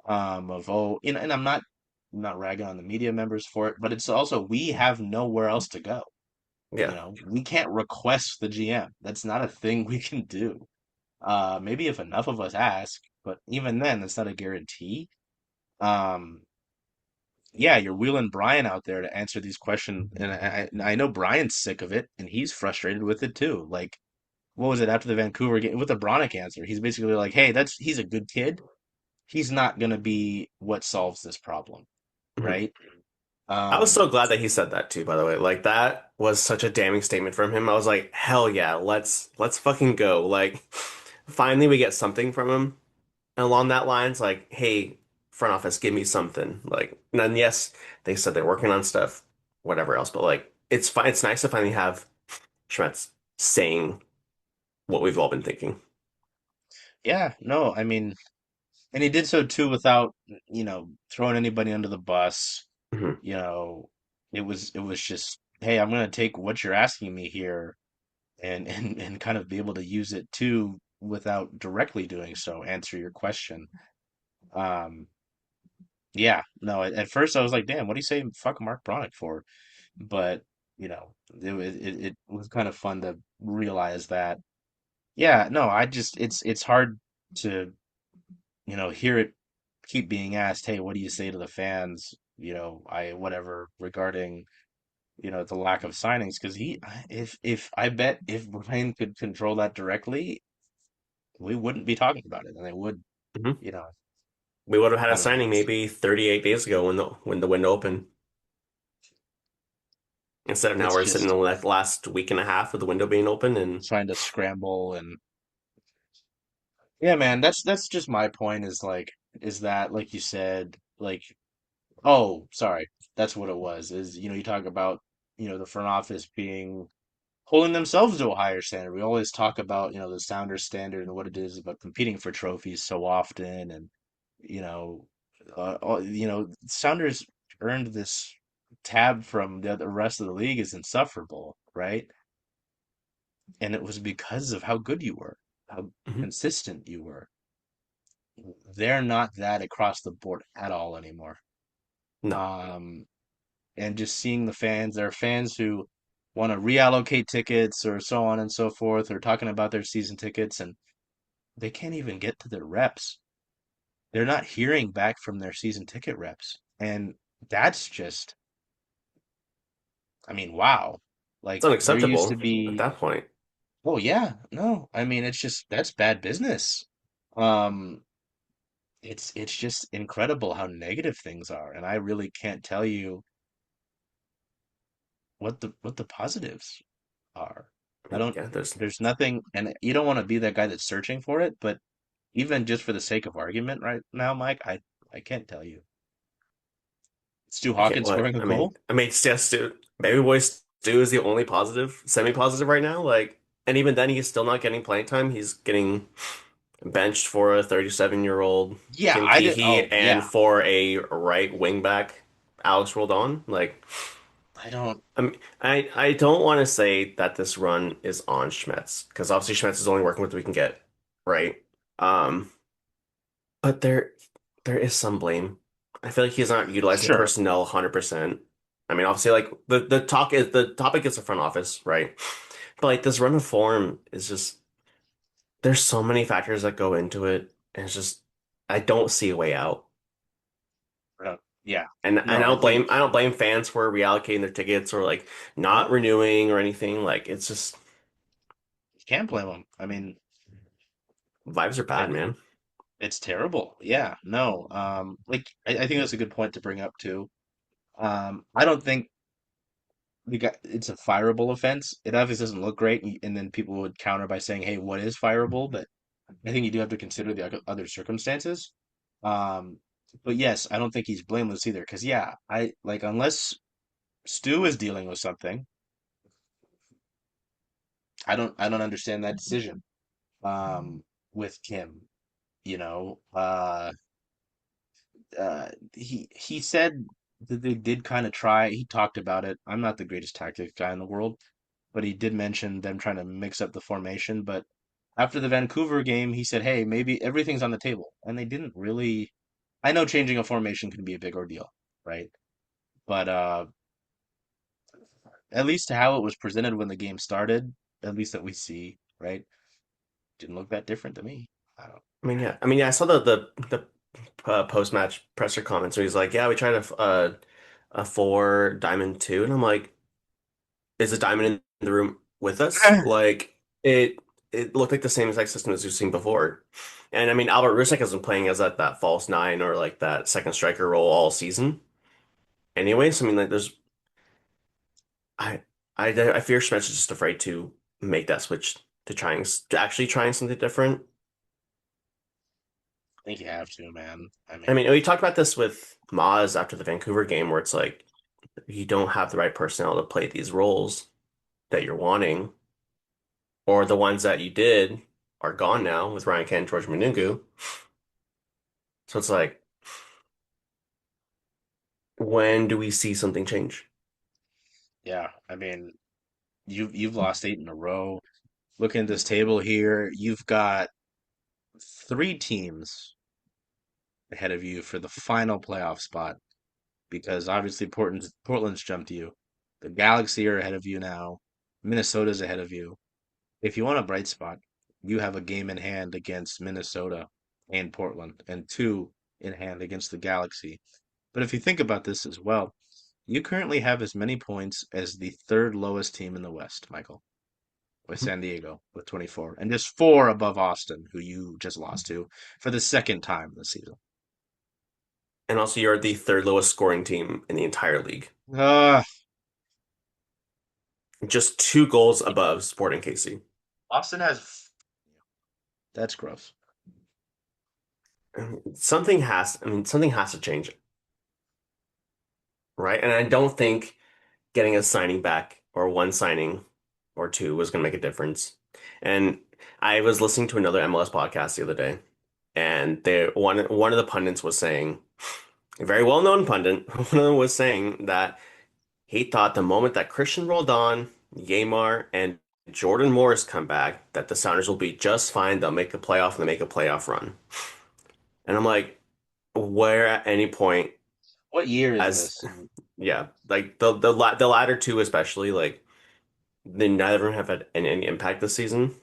Speaker 2: And I'm not ragging on the media members for it, but it's also we have nowhere else to go.
Speaker 1: Yeah.
Speaker 2: We can't request the GM. That's not a thing we can do. Maybe if enough of us ask, but even then, that's not a guarantee. Um, yeah, you're wheeling Brian out there to answer these questions, and I know Brian's sick of it, and he's frustrated with it too. Like, what was it after the Vancouver game with the Bronick answer? He's basically like, "Hey, he's a good kid. He's not gonna be what solves this problem,
Speaker 1: Mhm.
Speaker 2: right?"
Speaker 1: I was so
Speaker 2: Um,
Speaker 1: glad that he said that too, by the way. Like that was such a damning statement from him. I was like, hell yeah, let's fucking go. Like finally we get something from him along that lines, like, hey, front office, give me something. Like, and then yes, they said they're working on stuff, whatever else, but like it's fine. It's nice to finally have Schmetz saying what we've all been thinking.
Speaker 2: yeah, no, I mean, and he did so too without, throwing anybody under the bus.
Speaker 1: Hmm.
Speaker 2: You know, it was just, "Hey, I'm gonna take what you're asking me here and kind of be able to use it too." without directly doing so, answer your question. Um, yeah, no, at first I was like, damn, what do you say fuck Mark Bronick for? But, it was kind of fun to realize that, yeah, no, it's hard to, hear it keep being asked, hey, what do you say to the fans? Whatever regarding, the lack of signings, because if I bet if Brian could control that directly, we wouldn't be talking about it, and it would,
Speaker 1: Mhm.
Speaker 2: you know,
Speaker 1: We would have had a
Speaker 2: I don't know.
Speaker 1: signing maybe 38 days ago when the window opened. Instead of now
Speaker 2: It's
Speaker 1: we're sitting
Speaker 2: just
Speaker 1: in the last week and a half of the window being open, and
Speaker 2: trying to scramble. And yeah, man, that's just my point, is that, like you said, like, oh, sorry, that's what it was. Is, you talk about, the front office being holding themselves to a higher standard. We always talk about, the Sounders standard and what it is about competing for trophies so often, and you know, Sounders earned this tab from the rest of the league is insufferable, right? And it was because of how good you were, how
Speaker 1: Mhm.
Speaker 2: consistent you were. They're not that across the board at all anymore.
Speaker 1: No.
Speaker 2: Um, and just seeing the fans, there are fans who want to reallocate tickets or so on and so forth, or talking about their season tickets, and they can't even get to their reps. They're not hearing back from their season ticket reps. And that's just, I mean, wow.
Speaker 1: It's
Speaker 2: Like, there used to
Speaker 1: unacceptable at
Speaker 2: be,
Speaker 1: that point.
Speaker 2: oh yeah, no, I mean, it's just, that's bad business. Um, it's just incredible how negative things are, and I really can't tell you what the positives are.
Speaker 1: I
Speaker 2: I
Speaker 1: mean,
Speaker 2: don't,
Speaker 1: yeah, there's
Speaker 2: there's nothing, and you don't want to be that guy that's searching for it, but even just for the sake of argument right now, Mike, I can't tell you. Stu
Speaker 1: I can't
Speaker 2: Hawkins
Speaker 1: what
Speaker 2: scoring a
Speaker 1: I mean.
Speaker 2: goal?
Speaker 1: I mean, it's just Baby Boy Stu is the only positive, semi-positive right now. Like, and even then, he's still not getting playing time. He's getting benched for a 37-year-old
Speaker 2: Yeah,
Speaker 1: Kim
Speaker 2: I did.
Speaker 1: Keehee
Speaker 2: Oh,
Speaker 1: and
Speaker 2: yeah.
Speaker 1: for a right wing back Alex Roldan. Like,
Speaker 2: I don't.
Speaker 1: I mean, I don't want to say that this run is on Schmetz because obviously Schmetz is only working with what we can get, right? Um, but there is some blame. I feel like he's not utilizing
Speaker 2: Sure.
Speaker 1: personnel 100%. I mean, obviously, like the topic is the front office, right? But like this run of form is just there's so many factors that go into it, and it's just I don't see a way out.
Speaker 2: Yeah.
Speaker 1: And
Speaker 2: No, I think
Speaker 1: I don't blame fans for reallocating their tickets or like not
Speaker 2: no,
Speaker 1: renewing or anything. Like it's just
Speaker 2: you can't blame them. I mean,
Speaker 1: vibes are bad,
Speaker 2: it,
Speaker 1: man.
Speaker 2: it's terrible. Yeah. No. Like, I think that's a good point to bring up too. I don't think it's a fireable offense. It obviously doesn't look great, and then people would counter by saying, "Hey, what is fireable?" But I think you do have to consider the other circumstances. Um, but yes, I don't think he's blameless either. Because yeah, I like, unless Stu is dealing with something, I don't understand that decision. With Kim, you know, he said that they did kind of try. He talked about it. I'm not the greatest tactics guy in the world, but he did mention them trying to mix up the formation. But after the Vancouver game, he said, "Hey, maybe everything's on the table," and they didn't really. I know changing a formation can be a big ordeal, right? But at least how it was presented when the game started, at least that we see, right, didn't look that different to me. I don't.
Speaker 1: I mean, yeah. I saw the post match presser comments where he's like, "Yeah, we tried a four diamond two," and I'm like, "Is a diamond in the room with us?" Like it looked like the same exact system as we've seen before. And I mean, Albert Rusek has been playing as that false nine or like that second striker role all season. Anyways, I mean, like I I fear Schmetz is just afraid to make that switch to actually trying something different.
Speaker 2: I think you have to, man. I
Speaker 1: I
Speaker 2: mean,
Speaker 1: mean, we talked about this with Maz after the Vancouver game, where it's like you don't have the right personnel to play these roles that you're wanting, or the ones that you did are gone now with Ryan Kent and George Manungu. So it's like, when do we see something change?
Speaker 2: yeah. I mean, you've lost 8 in a row. looking at this table here, you've got three teams ahead of you for the final playoff spot because obviously Portland's jumped you. The Galaxy are ahead of you now. Minnesota's ahead of you. If you want a bright spot, you have a game in hand against Minnesota and Portland, and two in hand against the Galaxy. But if you think about this as well, you currently have as many points as the third lowest team in the West, Michael, with San Diego with 24, and just four above Austin, who you just lost to for the second time this season.
Speaker 1: And also, you're the third lowest scoring team in the entire league.
Speaker 2: Uh,
Speaker 1: Just 2 goals above Sporting KC.
Speaker 2: Austin has. That's gross.
Speaker 1: Something has to change, right? And I don't think getting a signing back or one signing or two was going to make a difference. And I was listening to another MLS podcast the other day, and one of the pundits was saying, a very well-known pundit, one of them was saying that he thought the moment that Christian Roldan, Yeimar, and Jordan Morris come back, that the Sounders will be just fine. They'll make a playoff and they make a playoff run. And I'm like, where at any point
Speaker 2: What year is
Speaker 1: as
Speaker 2: this?
Speaker 1: yeah, like the latter two especially, like they neither of them have had any impact this season.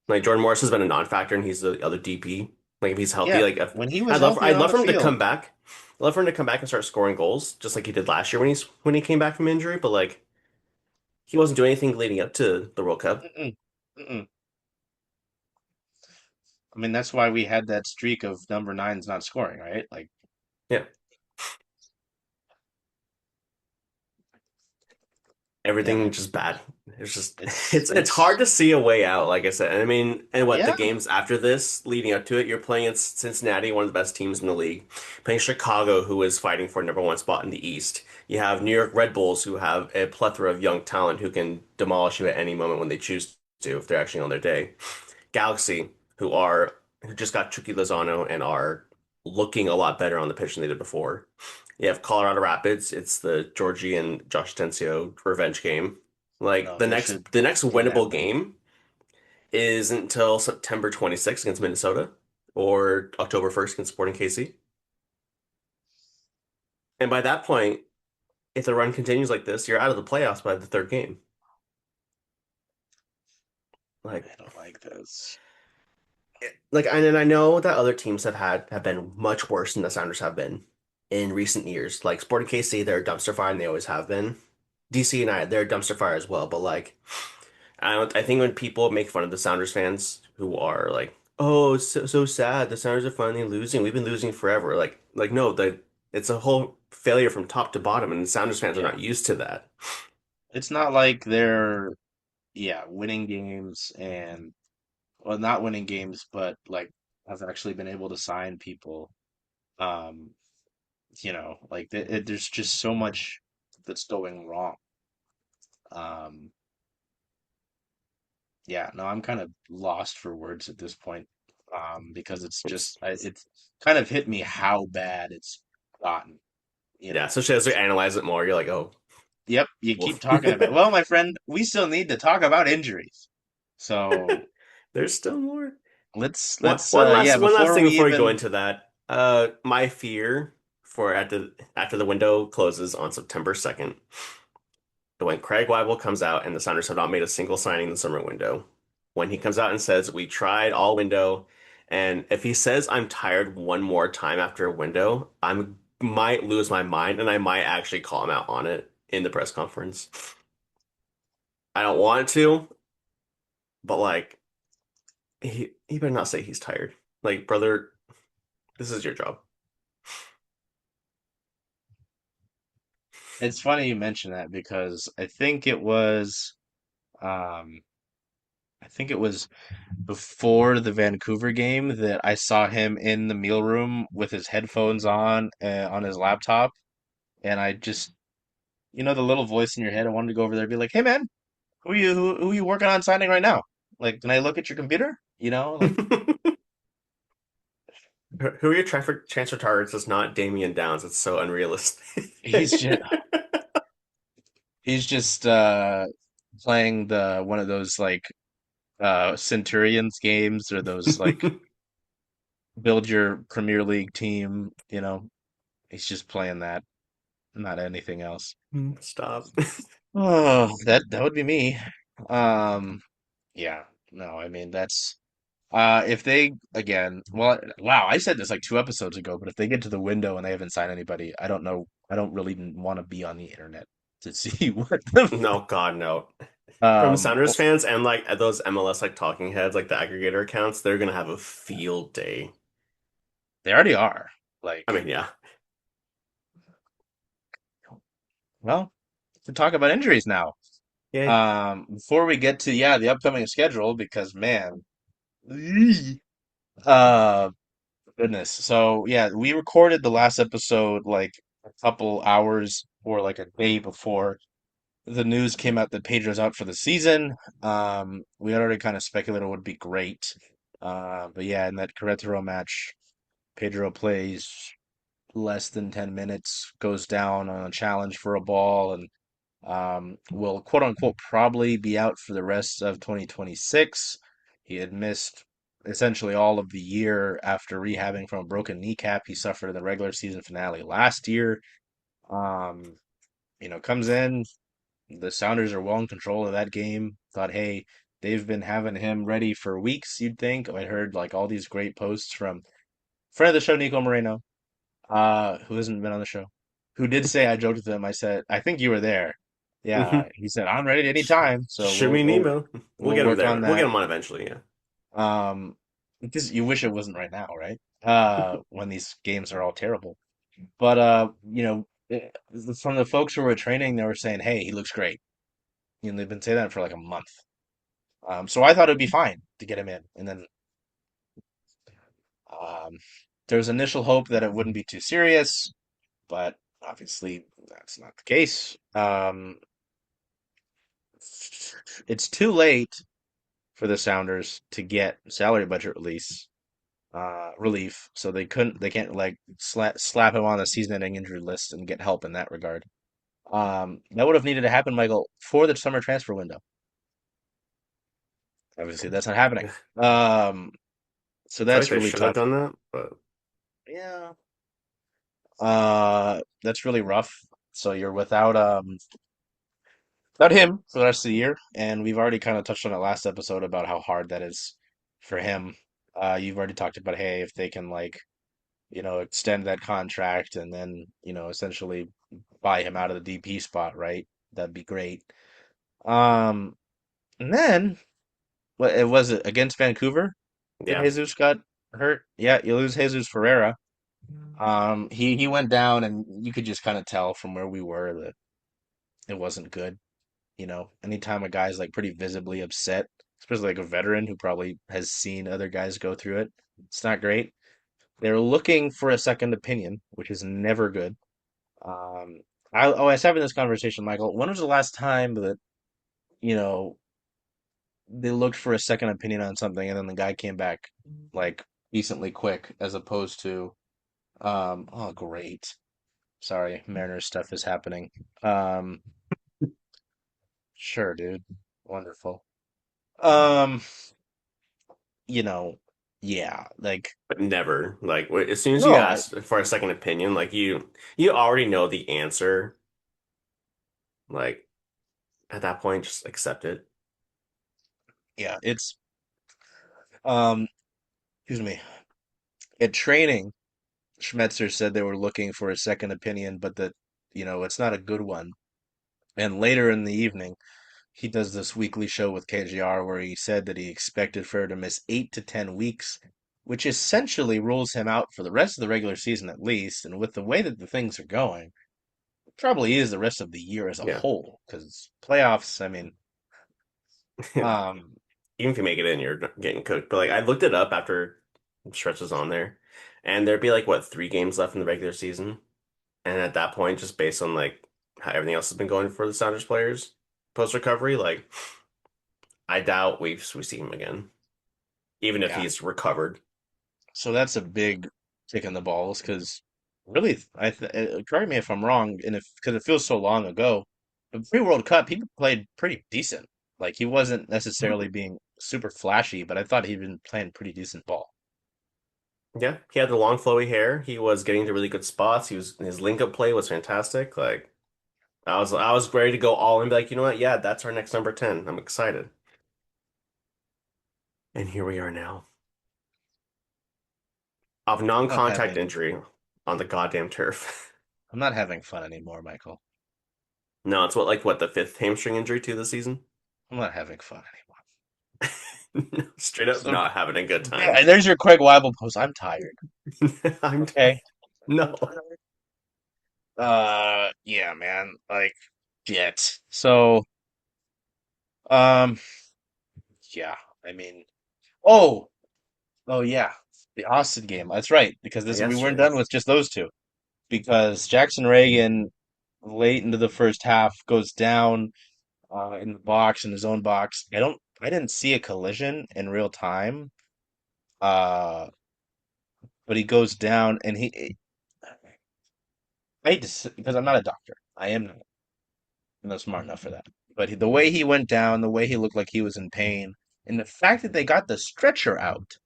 Speaker 1: Like Jordan Morris has been a non-factor and he's the other DP. Like if he's healthy,
Speaker 2: Yeah,
Speaker 1: like if,
Speaker 2: when he was healthy and
Speaker 1: I'd
Speaker 2: on
Speaker 1: love
Speaker 2: the
Speaker 1: for him to
Speaker 2: field.
Speaker 1: come back. I'd love for him to come back and start scoring goals, just like he did last year when he came back from injury. But like he wasn't doing anything leading up to the World Cup.
Speaker 2: Mm-mm, mm-mm. I mean, that's why we had that streak of number nines not scoring, right? Like,
Speaker 1: Yeah,
Speaker 2: yeah,
Speaker 1: everything
Speaker 2: man,
Speaker 1: just bad. It's just
Speaker 2: it's
Speaker 1: it's hard
Speaker 2: it's
Speaker 1: to see a way out, like I said. I mean, and what the
Speaker 2: yeah,
Speaker 1: games after this, leading up to it, you're playing against Cincinnati, one of the best teams in the league, playing Chicago, who is fighting for number one spot in the East. You have New York Red Bulls, who have a plethora of young talent who can demolish you at any moment when they choose to, if they're actually on their day. Galaxy, who just got Chucky Lozano and are looking a lot better on the pitch than they did before. You have Colorado Rapids. It's the Georgie and Josh Tencio revenge game. Like
Speaker 2: no, they should
Speaker 1: the next
Speaker 2: kidnap
Speaker 1: winnable
Speaker 2: him.
Speaker 1: game is until September 26th against Minnesota or October 1st against Sporting KC. And by that point, if the run continues like this, you're out of the playoffs by the third game. Like
Speaker 2: I don't like this.
Speaker 1: and I know that other teams have been much worse than the Sounders have been in recent years. Like Sporting KC, they're a dumpster fire and they always have been. DC United, they're a dumpster fire as well. But like I think when people make fun of the Sounders fans who are like, "Oh, it's so sad. The Sounders are finally losing. We've been losing forever." Like no, it's a whole failure from top to bottom, and the Sounders fans are
Speaker 2: Yeah,
Speaker 1: not used to that.
Speaker 2: it's not like they're yeah winning games and well not winning games, but like have actually been able to sign people. Um, like there's just so much that's going wrong. Um, yeah, no, I'm kind of lost for words at this point. Because
Speaker 1: It's
Speaker 2: it's kind of hit me how bad it's gotten. You
Speaker 1: yeah,
Speaker 2: know,
Speaker 1: especially as we
Speaker 2: it's
Speaker 1: analyze it more, you're like, "Oh,
Speaker 2: yep. You
Speaker 1: well."
Speaker 2: keep talking about. Well, my friend, we still need to talk about injuries. So
Speaker 1: There's still more.
Speaker 2: let's yeah.
Speaker 1: One last
Speaker 2: Before
Speaker 1: thing
Speaker 2: we
Speaker 1: before we go
Speaker 2: even
Speaker 1: into that. My fear for after the window closes on September 2nd, when Craig Weibel comes out and the Sounders have not made a single signing in the summer window. When he comes out and says, "We tried all window," and if he says, "I'm tired" one more time after a window, I might lose my mind and I might actually call him out on it in the press conference. I don't want to, but like he better not say he's tired. Like, brother, this is your job.
Speaker 2: it's funny you mention that because um I think it was before the Vancouver game that I saw him in the meal room with his headphones on his laptop, and I just the little voice in your head. I wanted to go over there and be like, "Hey, man, who are you working on signing right now? Like, can I look at your computer? Like
Speaker 1: Who are your transfer targets? It's not Damian Downs. It's so unrealistic.
Speaker 2: he's just he's just playing the one of those like." Centurions games or those like build your Premier League team, you know, he's just playing that, not anything else.
Speaker 1: Stop.
Speaker 2: Oh, that would be me. Um, yeah, no, I mean that's if they again, well, wow, I said this like 2 episodes ago, but if they get to the window and they haven't signed anybody, I don't know. I don't really want to be on the internet to see what the
Speaker 1: No, God, no. From
Speaker 2: um
Speaker 1: Sounders fans and like those MLS like talking heads, like the aggregator accounts, they're gonna have a field day.
Speaker 2: they already are.
Speaker 1: I
Speaker 2: Like,
Speaker 1: mean, yeah.
Speaker 2: well, to talk about injuries now.
Speaker 1: Yay.
Speaker 2: Before we get to yeah, the upcoming schedule, because man, eee, uh goodness. So yeah, we recorded the last episode like a couple hours or like a day before the news came out that Pedro's out for the season. We had already kind of speculated it would be great. But yeah, in that Querétaro match, Pedro plays less than 10 minutes, goes down on a challenge for a ball, and will quote unquote probably be out for the rest of 2026. He had missed essentially all of the year after rehabbing from a broken kneecap he suffered in the regular season finale last year. Um, comes in, the Sounders are well in control of that game. Thought, hey, they've been having him ready for weeks, you'd think. I heard like all these great posts from friend of the show, Nico Moreno, who hasn't been on the show, who did say I joked with him. I said, I think you were there. Yeah, he said I'm ready anytime, so
Speaker 1: Shoot
Speaker 2: we'll
Speaker 1: me
Speaker 2: we'll
Speaker 1: Nemo. We'll
Speaker 2: we'll
Speaker 1: get him
Speaker 2: work
Speaker 1: there.
Speaker 2: on
Speaker 1: We'll get
Speaker 2: that.
Speaker 1: him on eventually, yeah.
Speaker 2: Because you wish it wasn't right now, right? When these games are all terrible. But from the folks who were training, they were saying, "Hey, he looks great." They've been saying that for like a month. So I thought it'd be fine to get him in, and then um, there was initial hope that it wouldn't be too serious, but obviously that's not the case. It's too late for the Sounders to get salary budget relief, so they can't like slap him on the season-ending injury list and get help in that regard. That would have needed to happen, Michael, for the summer transfer window. Obviously, that's not happening. Um, so
Speaker 1: I feel like
Speaker 2: that's
Speaker 1: they
Speaker 2: really
Speaker 1: should have
Speaker 2: tough.
Speaker 1: done that, but
Speaker 2: Yeah. That's really rough. So you're without him for the rest of the year, and we've already kind of touched on it last episode about how hard that is for him. You've already talked about, hey, if they can like, extend that contract and then, essentially buy him out of the DP spot, right? That'd be great. Um, and then what it was it against Vancouver that
Speaker 1: yeah.
Speaker 2: Jesus got hurt? Yeah, you lose Jesus Ferreira. He went down, and you could just kind of tell from where we were that it wasn't good. Anytime a guy's like pretty visibly upset, especially like a veteran who probably has seen other guys go through it, it's not great. They're looking for a second opinion, which is never good. Um, I was having this conversation, Michael. When was the last time that, you know, they looked for a second opinion on something and then the guy came back like decently quick as opposed to, oh, great. Sorry, Mariners stuff is happening. Um, sure, dude. Wonderful. Um, you know, yeah, like
Speaker 1: But never. Like as soon as you
Speaker 2: no,
Speaker 1: ask for a second opinion, like you already know the answer. Like at that point, just accept it.
Speaker 2: yeah, it's um, excuse me. At training, Schmetzer said they were looking for a second opinion, but that, it's not a good one. And later in the evening, he does this weekly show with KGR where he said that he expected Fair to miss 8 to 10 weeks, which essentially rules him out for the rest of the regular season at least. And with the way that the things are going, it probably is the rest of the year as a
Speaker 1: Yeah.
Speaker 2: whole. Because playoffs, I mean, um,
Speaker 1: Even if you make it in, you're getting cooked. But like I looked it up after stretch was on there, and there'd be like what 3 games left in the regular season. And at that point, just based on like how everything else has been going for the Sounders players post recovery, like I doubt we see him again, even if
Speaker 2: yeah.
Speaker 1: he's recovered.
Speaker 2: So that's a big kick in the balls because really, correct me if I'm wrong, and if because it feels so long ago, the pre-World Cup, he played pretty decent. Like he wasn't
Speaker 1: Mhm.
Speaker 2: necessarily being super flashy, but I thought he'd been playing pretty decent ball.
Speaker 1: Yeah, he had the long flowy hair. He was getting to really good spots. His link up play was fantastic. Like I was ready to go all in, be like, you know what? Yeah, that's our next number 10. I'm excited. And here we are now. Of
Speaker 2: I'm not
Speaker 1: non-contact
Speaker 2: having
Speaker 1: injury on the goddamn turf.
Speaker 2: I'm not having fun anymore, Michael.
Speaker 1: No, it's what the fifth hamstring injury to the season?
Speaker 2: I'm not having fun anymore.
Speaker 1: Straight up
Speaker 2: So
Speaker 1: not having a good
Speaker 2: yeah,
Speaker 1: time.
Speaker 2: and there's your Craig Weibel post. I'm tired.
Speaker 1: I'm
Speaker 2: Okay. I'm
Speaker 1: no.
Speaker 2: tired. Yeah, man. Like, shit. So, um, yeah. I mean, oh, oh yeah, the Austin game. That's right, because this we weren't
Speaker 1: Yesterday.
Speaker 2: done with just those two. Because Jackson Reagan late into the first half goes down in the box in his own box. I didn't see a collision in real time. Uh, but he goes down and I hate to because I'm not a doctor. I am not. I'm not smart enough for that. But the way he went down, the way he looked like he was in pain, and the fact that they got the stretcher out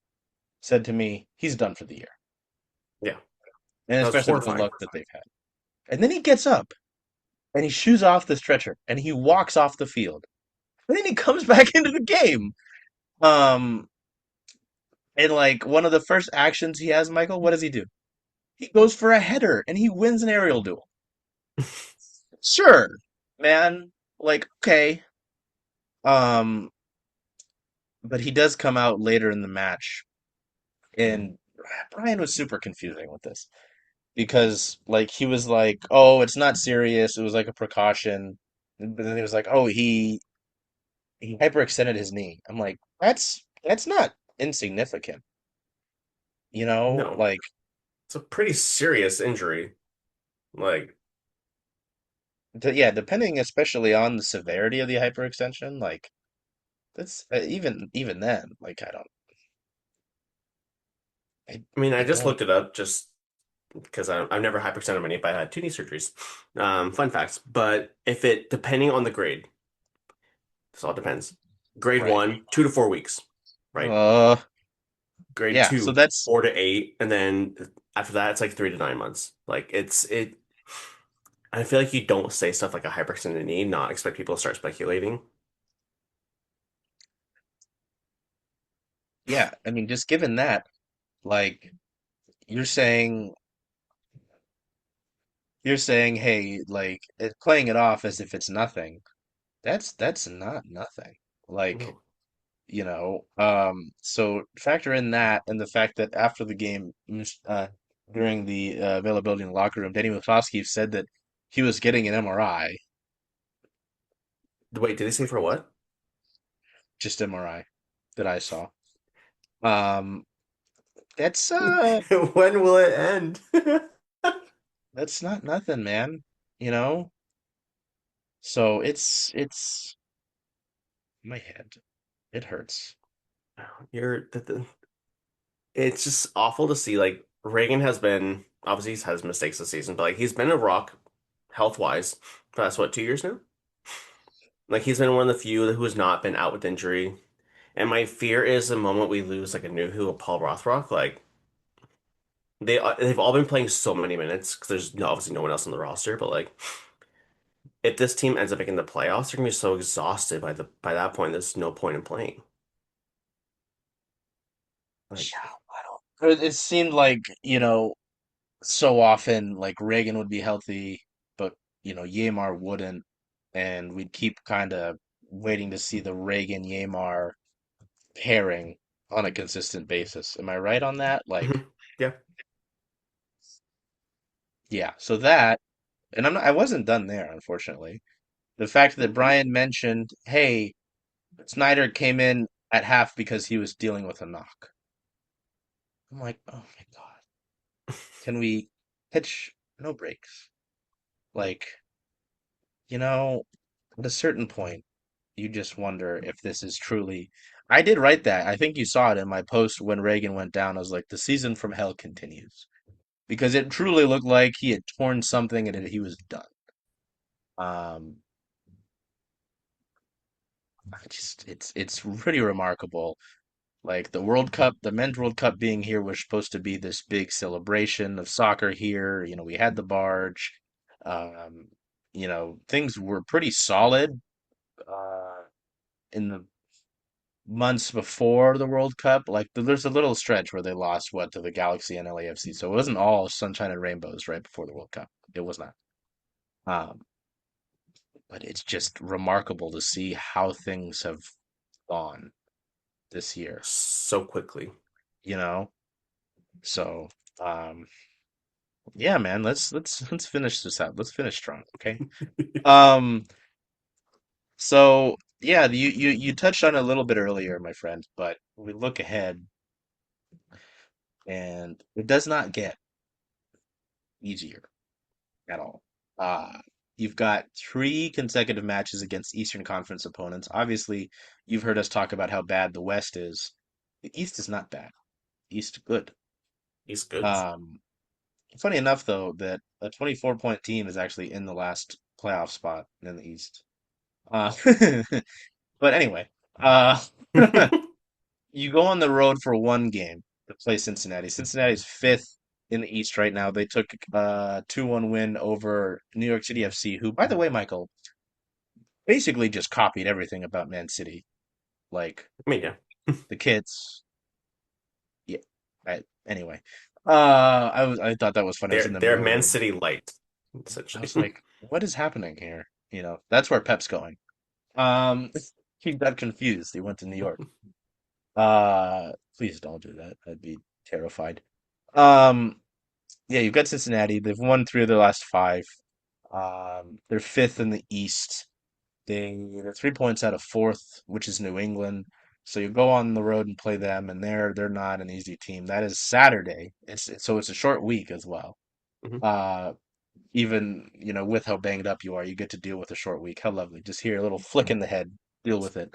Speaker 2: said to me, he's done for the year.
Speaker 1: Yeah,
Speaker 2: And
Speaker 1: that was
Speaker 2: especially with the
Speaker 1: horrifying.
Speaker 2: luck that they've had. And then he gets up and he shoos off the stretcher and he walks off the field. And then he comes back into the game. Um, and like one of the first actions he has, Michael, what does he do? He goes for a header and he wins an aerial duel. Sure, man. Like, okay. Um, but he does come out later in the match, and Brian was super confusing with this because, like, he was like, "Oh, it's not serious. It was like a precaution," but then he was like, "Oh, he hyperextended his knee." I'm like, that's not insignificant, you know?
Speaker 1: No,
Speaker 2: Like,
Speaker 1: it's a pretty serious injury. Like,
Speaker 2: yeah, depending especially on the severity of the hyperextension, like that's even then, like
Speaker 1: I mean, I
Speaker 2: I
Speaker 1: just
Speaker 2: don't
Speaker 1: looked it up just because I've never hyperextended my knee, but I had two knee surgeries. Fun facts. But if it, depending on the grade, this all depends. Grade
Speaker 2: right.
Speaker 1: one, 2 to 4 weeks, right?
Speaker 2: Uh,
Speaker 1: Grade
Speaker 2: yeah. So
Speaker 1: two,
Speaker 2: that's
Speaker 1: 4 to 8, and then after that, it's like 3 to 9 months. Like it. I feel like you don't say stuff like a hyperextended knee, not expect people to start speculating.
Speaker 2: yeah. I mean, just given that, like you're saying you're saying, hey, like playing it off as if it's nothing. That's not nothing. Like,
Speaker 1: No.
Speaker 2: so factor in that and the fact that after the game, during the availability in the locker room, Danny Musovsky said that he was getting an MRI,
Speaker 1: Wait, did they say for what?
Speaker 2: just MRI that I saw. Um, that's
Speaker 1: When will it end?
Speaker 2: that's not nothing, man. You know? So it's my head. It hurts.
Speaker 1: You're it's just awful to see. Like Reagan has been obviously he's has mistakes this season, but like he's been a rock health wise for that's what 2 years now. Like he's been one of the few who has not been out with injury. And my fear is the moment we lose like a new who a Paul Rothrock, like they've all been playing so many minutes because there's obviously no one else on the roster. But like if this team ends up making the playoffs, they're gonna be so exhausted by that point. There's no point in playing. Like
Speaker 2: Yeah, I don't. It seemed like, so often like Reagan would be healthy, but Yamar wouldn't, and we'd keep kind of waiting to see the Reagan Yamar pairing on a consistent basis. Am I right on that? Like,
Speaker 1: mhm. Yeah.
Speaker 2: yeah. So that, and I wasn't done there, unfortunately. The fact that Brian mentioned, hey, Snyder came in at half because he was dealing with a knock. I'm like, oh my God, can we pitch no breaks? Like, at a certain point, you just wonder if this is truly. I did write that. I think you saw it in my post when Reagan went down. I was like, the season from hell continues. Because it truly looked like he had torn something and he was done. Um, it's really remarkable. Like the World Cup, the Men's World Cup being here was supposed to be this big celebration of soccer here. You know, we had the barge. Um, things were pretty solid in the months before the World Cup. Like there's a little stretch where they lost what to the Galaxy and LAFC. So it wasn't all sunshine and rainbows right before the World Cup. It was not. Um, but it's just remarkable to see how things have gone this year,
Speaker 1: So quickly.
Speaker 2: you know? So, um, yeah, man, let's finish this out. Let's finish strong, okay? Um, so yeah, you touched on it a little bit earlier, my friend, but we look ahead and it does not get easier at all. Uh, you've got three consecutive matches against Eastern Conference opponents. Obviously, you've heard us talk about how bad the West is. The East is not bad. East good.
Speaker 1: He's good.
Speaker 2: Um, Funny enough, though, that a 24-point team is actually in the last playoff spot in the East. Uh, but anyway, uh, you go on the road for one game to play Cincinnati. Cincinnati's fifth in the East right now. They took a 2-1 win over New York City FC, who, by the way, Michael, basically just copied everything about Man City. Like
Speaker 1: I mean, yeah,
Speaker 2: the kids, yeah. Anyway, I thought that was funny. I was in the
Speaker 1: they're
Speaker 2: middle of
Speaker 1: Man
Speaker 2: the
Speaker 1: City light,
Speaker 2: I
Speaker 1: essentially.
Speaker 2: was like, what is happening here? That's where Pep's going. Um, he got confused. He went to New York. Please don't do that. I'd be terrified. Um, yeah, you've got Cincinnati. They've won three of their last five. They're fifth in the East. They're 3 points out of fourth, which is New England. So you go on the road and play them, and they're not an easy team. That is Saturday. So it's a short week as well.
Speaker 1: Mhm.
Speaker 2: Uh, Even with how banged up you are, you get to deal with a short week. How lovely! Just hear a little flick in the head. Deal with it.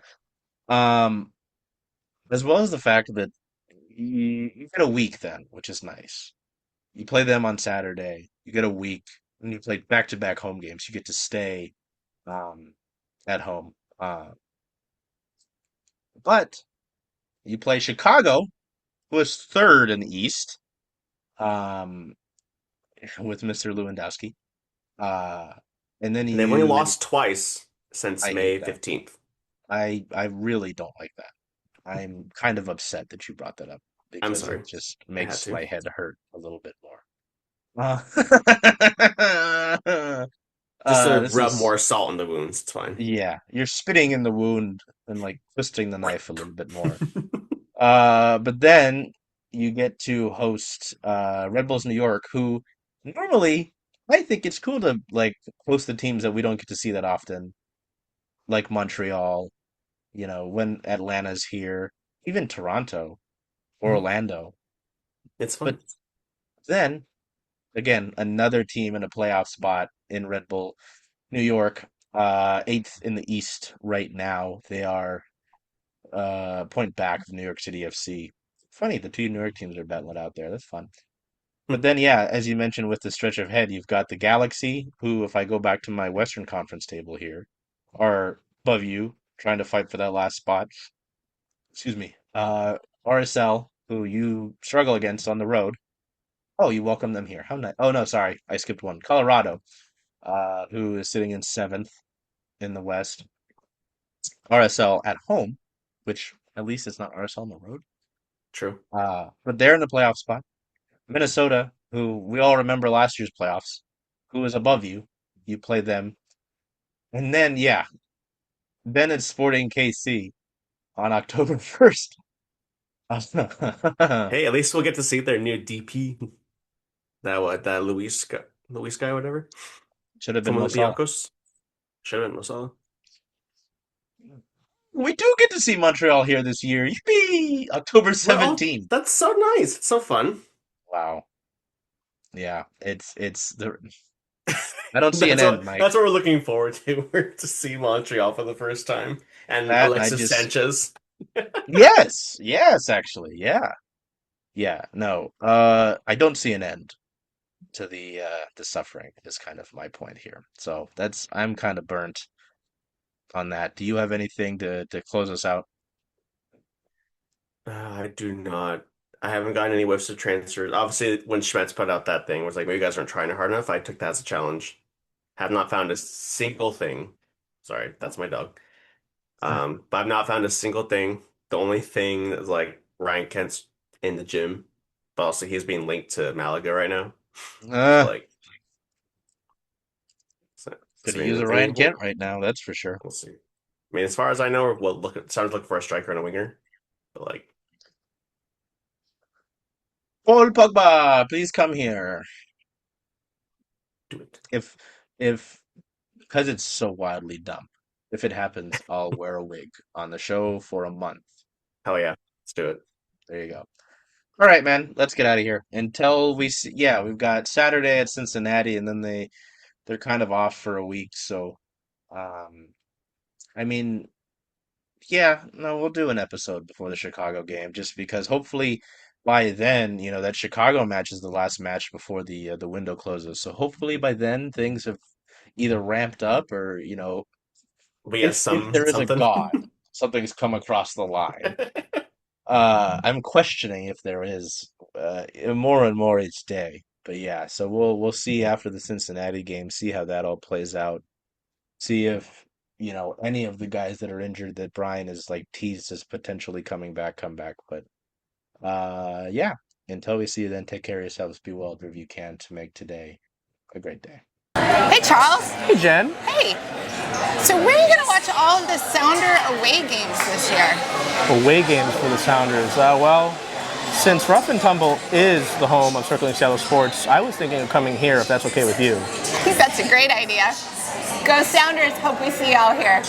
Speaker 2: Um, as well as the fact that you get a week then, which is nice. You play them on Saturday. You get a week, and you play back-to-back home games. You get to stay um, at home. But you play Chicago, who is third in the East, um, with Mr. Lewandowski. Uh, and then
Speaker 1: And they've only
Speaker 2: you,
Speaker 1: lost twice since
Speaker 2: I hate
Speaker 1: May
Speaker 2: that.
Speaker 1: 15th.
Speaker 2: I really don't like that. I'm kind of upset that you brought that up
Speaker 1: I'm
Speaker 2: because
Speaker 1: sorry.
Speaker 2: it just
Speaker 1: I had
Speaker 2: makes
Speaker 1: to.
Speaker 2: my head hurt a little bit more.
Speaker 1: Just to
Speaker 2: This
Speaker 1: rub
Speaker 2: is
Speaker 1: more salt in the wounds. It's fine.
Speaker 2: Yeah, you're spitting in the wound and like twisting the
Speaker 1: Right.
Speaker 2: knife a little bit more. But then you get to host Red Bulls New York, who normally I think it's cool to like host the teams that we don't get to see that often, like Montreal, when Atlanta's here, even Toronto or
Speaker 1: Mhm.
Speaker 2: Orlando.
Speaker 1: It's
Speaker 2: But
Speaker 1: fun.
Speaker 2: then again, another team in a playoff spot in Red Bull New York, eighth in the East right now. They are point back of New York City FC. Funny, the two New York teams are battling it out there. That's fun. But then, yeah, as you mentioned with the stretch of head, you've got the Galaxy, who, if I go back to my Western Conference table here, are above you, trying to fight for that last spot. Excuse me. RSL, who you struggle against on the road. Oh, you welcome them here. How nice. Oh, no, sorry. I skipped one. Colorado, who is sitting in seventh in the West. RSL at home, which at least it's not RSL on the road.
Speaker 1: True.
Speaker 2: But they're in the playoff spot. Minnesota, who we all remember last year's playoffs, who is above you. You play them. And then, yeah, then it's Sporting KC on October 1st.
Speaker 1: Hey, at least we'll get to see their new DP. That Luis guy, whatever,
Speaker 2: Should have been
Speaker 1: from
Speaker 2: Mo Salah.
Speaker 1: Olympiacos. Should have been Rosella.
Speaker 2: We do get to see Montreal here this year. Yippee! October
Speaker 1: We're all
Speaker 2: 17th.
Speaker 1: That's so nice. It's so fun.
Speaker 2: Wow. Yeah, it's the I don't see an end, Mike.
Speaker 1: That's what we're looking forward to. We're to see Montreal for the first time. And
Speaker 2: That and I
Speaker 1: Alexis
Speaker 2: just
Speaker 1: Sanchez.
Speaker 2: Yes, yes, actually, yeah. Yeah, no. I don't see an end to the suffering is kind of my point here. So I'm kind of burnt. on that. Do you have anything to close us out?
Speaker 1: I do not. I haven't gotten any whiffs of transfers. Obviously, when Schmetz put out that thing, it was like, maybe you guys aren't trying hard enough. I took that as a challenge. Have not found a single thing. Sorry, that's my dog. But I've not found a single thing. The only thing is like Ryan Kent's in the gym, but also he's being linked to Malaga right now. So
Speaker 2: Uh,
Speaker 1: like, so,
Speaker 2: could
Speaker 1: so,
Speaker 2: use a
Speaker 1: I
Speaker 2: Ryan
Speaker 1: mean,
Speaker 2: Kent right now, that's for sure.
Speaker 1: we'll see. I mean, as far as I know, we'll Sounders looking for a striker and a winger, but like,
Speaker 2: Paul Pogba, please come here.
Speaker 1: do it.
Speaker 2: If if because it's so wildly dumb. If it happens, I'll wear a wig on the show for a month.
Speaker 1: Hell yeah, let's do it.
Speaker 2: There you go. All right, man. Let's get out of here. Until we see, yeah, we've got Saturday at Cincinnati, and then they're kind of off for a week. So, um, I mean, yeah, no, we'll do an episode before the Chicago game, just because hopefully by then, that Chicago match is the last match before the window closes. So hopefully by then things have either ramped up or
Speaker 1: But yeah,
Speaker 2: if
Speaker 1: some
Speaker 2: there is a
Speaker 1: something.
Speaker 2: God, something's come across the line. I'm questioning if there is more and more each day. But yeah, so we'll see after the Cincinnati game, see how that all plays out. See if, any of the guys that are injured that Brian is like teased as potentially coming back, come back. But yeah, until we see you then, take care of yourselves, be well, whatever you can to make today a great day.
Speaker 3: Hey, Charles.
Speaker 4: Hey, Jen.
Speaker 3: Hey. So where are you going to watch all of the Sounder away games this year?
Speaker 4: Away games for the Sounders. Well, since Rough and Tumble is the home of Circling Seattle Sports, I was thinking of coming here if that's okay with you.
Speaker 3: I think that's a great idea. Go Sounders. Hope we see you all here.